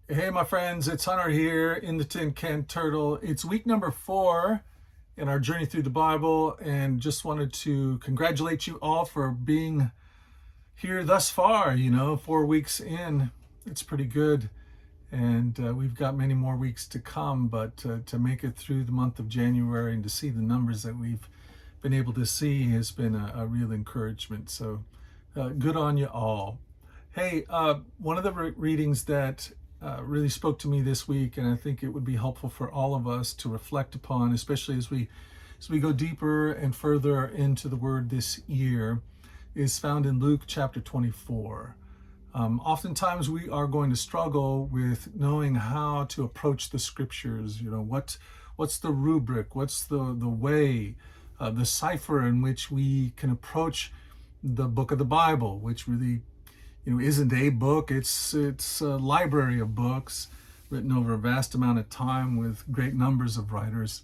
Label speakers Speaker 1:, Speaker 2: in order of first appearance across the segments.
Speaker 1: Hey, my friends, it's Hunter here in the Tin Can Turtle. It's week number 4 in our journey through the Bible, and just wanted to congratulate you all for being here thus far. 4 weeks in, it's pretty good, and we've got many more weeks to come. But to make it through the month of January and to see the numbers that we've been able to see has been a real encouragement. So good on you all. Hey, one of the readings that really spoke to me this week, and I think it would be helpful for all of us to reflect upon, especially as we go deeper and further into the Word this year, is found in Luke chapter 24. Oftentimes we are going to struggle with knowing how to approach the Scriptures. What's the rubric? What's the way, the cipher in which we can approach the book of the Bible, which really isn't a book. It's a library of books written over a vast amount of time with great numbers of writers.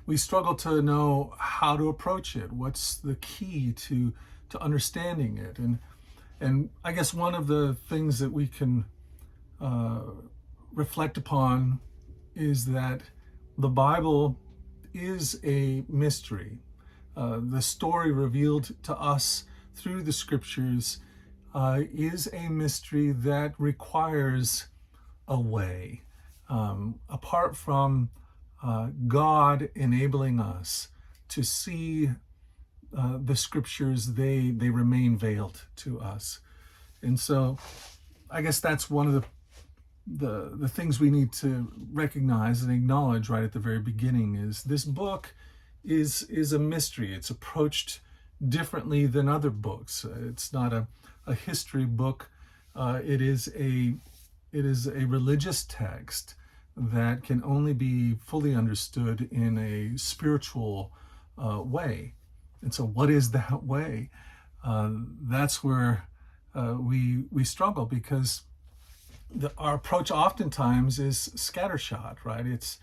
Speaker 1: We struggle to know how to approach it. What's the key to understanding it? And I guess one of the things that we can reflect upon is that the Bible is a mystery. The story revealed to us through the Scriptures is a mystery that requires a way. Apart from God enabling us to see the Scriptures, they remain veiled to us. And so I guess that's one of the things we need to recognize and acknowledge right at the very beginning is this book is a mystery. It's approached differently than other books. It's not a history book. It is a religious text that can only be fully understood in a spiritual way. And so, what is that way? That's where we struggle, because our approach oftentimes is scattershot, right? It's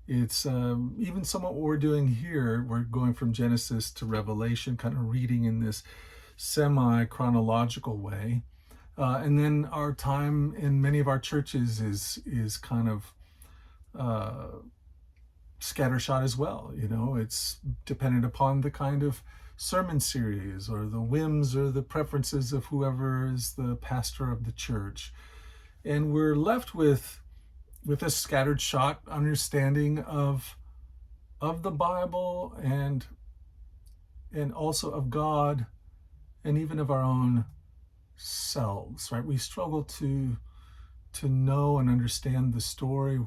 Speaker 1: even somewhat what we're doing here. We're going from Genesis to Revelation, kind of reading in this semi-chronological way. And then our time in many of our churches is kind of scattershot as well. It's dependent upon the kind of sermon series or the whims or the preferences of whoever is the pastor of the church. And we're left with a scattered shot understanding of the Bible and also of God and even of our own selves, right? We struggle to know and understand the story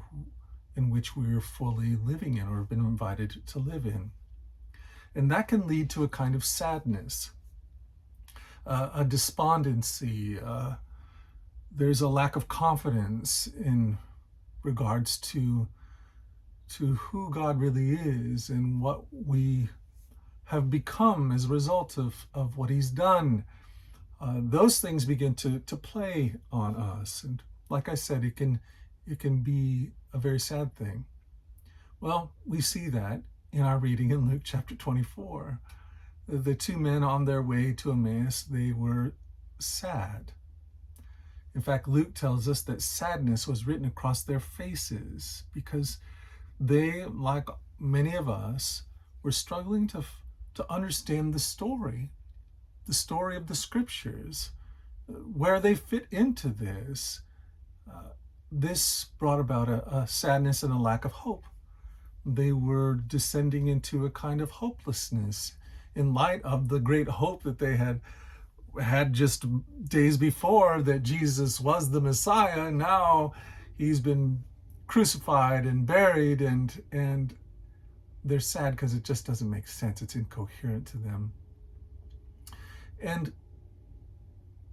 Speaker 1: in which we're fully living in or have been invited to live in. And that can lead to a kind of sadness, a despondency. There's a lack of confidence in regards to who God really is and what we have become as a result of what He's done. Those things begin to play on us, and like I said, it can be a very sad thing. Well, we see that in our reading in Luke chapter 24. The two men on their way to Emmaus, they were sad. In fact, Luke tells us that sadness was written across their faces because they, like many of us, were struggling to understand the story of the Scriptures, where they fit into this. This brought about a sadness and a lack of hope. They were descending into a kind of hopelessness in light of the great hope that they had just days before, that Jesus was the Messiah. And now He's been crucified and buried, and they're sad because it just doesn't make sense. It's incoherent to them. And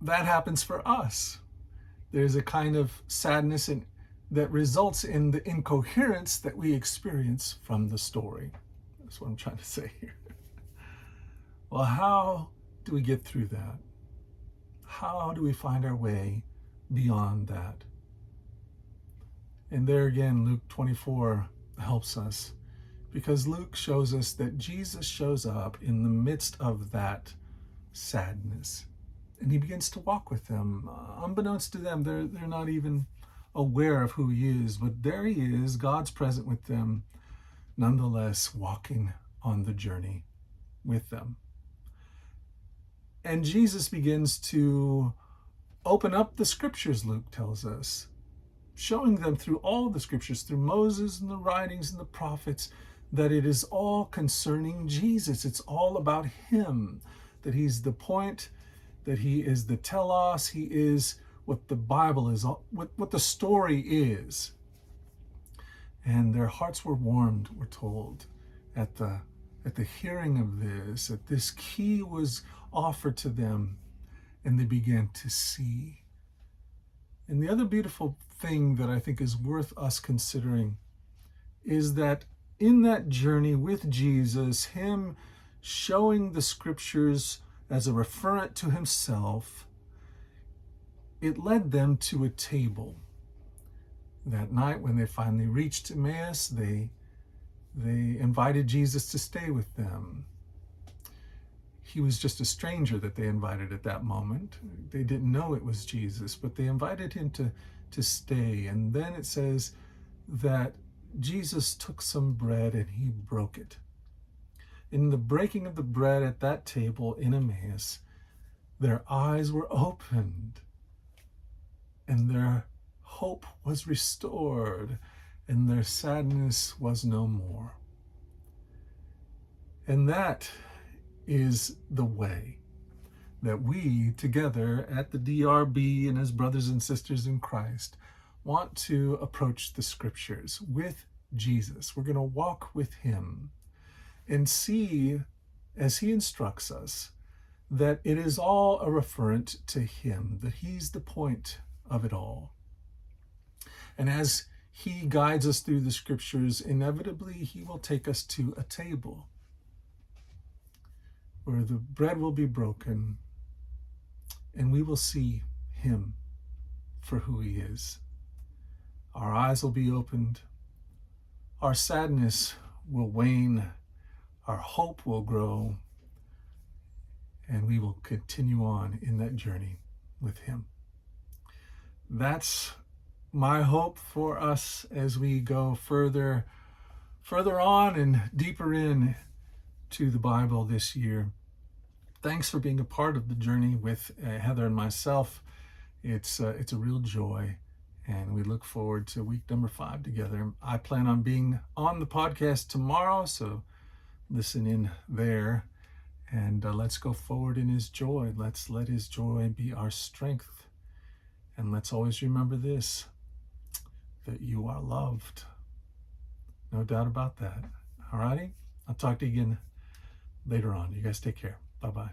Speaker 1: that happens for us. There's a kind of sadness that results in the incoherence that we experience from the story. That's what I'm trying to say here. Well, how do we get through that? How do we find our way beyond that? And there again, Luke 24 helps us, because Luke shows us that Jesus shows up in the midst of that sadness. And He begins to walk with them. Unbeknownst to them, they're not even aware of who he is, but there he is, God's present with them, nonetheless walking on the journey with them. And Jesus begins to open up the scriptures, Luke tells us, showing them through all the scriptures, through Moses and the writings and the prophets, that it is all concerning Jesus. It's all about him, that he's the point, that he is the telos, he is what the Bible is, what the story is. And their hearts were warmed, we're told, at the hearing of this, that this key was offered to them, and they began to see. And the other beautiful thing that I think is worth us considering is that in that journey with Jesus, him showing the scriptures as a referent to himself, it led them to a table. That night when they finally reached Emmaus, they invited Jesus to stay with them. He was just a stranger that they invited at that moment. They didn't know it was Jesus, but they invited him to stay. And then it says that Jesus took some bread and he broke it. In the breaking of the bread at that table in Emmaus, their eyes were opened and their hope was restored and their sadness was no more. And that is the way that we together at the DRB and as brothers and sisters in Christ want to approach the scriptures with Jesus. We're going to walk with him and see, as he instructs us, that it is all a referent to him, that he's the point of it all. And as he guides us through the scriptures, inevitably he will take us to a table where the bread will be broken and we will see him for who he is. Our eyes will be opened, our sadness will wane, our hope will grow, and we will continue on in that journey with him. That's my hope for us as we go further on and deeper in to the Bible this year. Thanks for being a part of the journey with Heather and myself. It's a real joy, and we look forward to week number 5 together. I plan on being on the podcast tomorrow, so listen in there, and let's go forward in his joy. Let's let his joy be our strength, and let's always remember this, that you are loved. No doubt about that. All righty? I'll talk to you again later on. You guys take care. Bye-bye.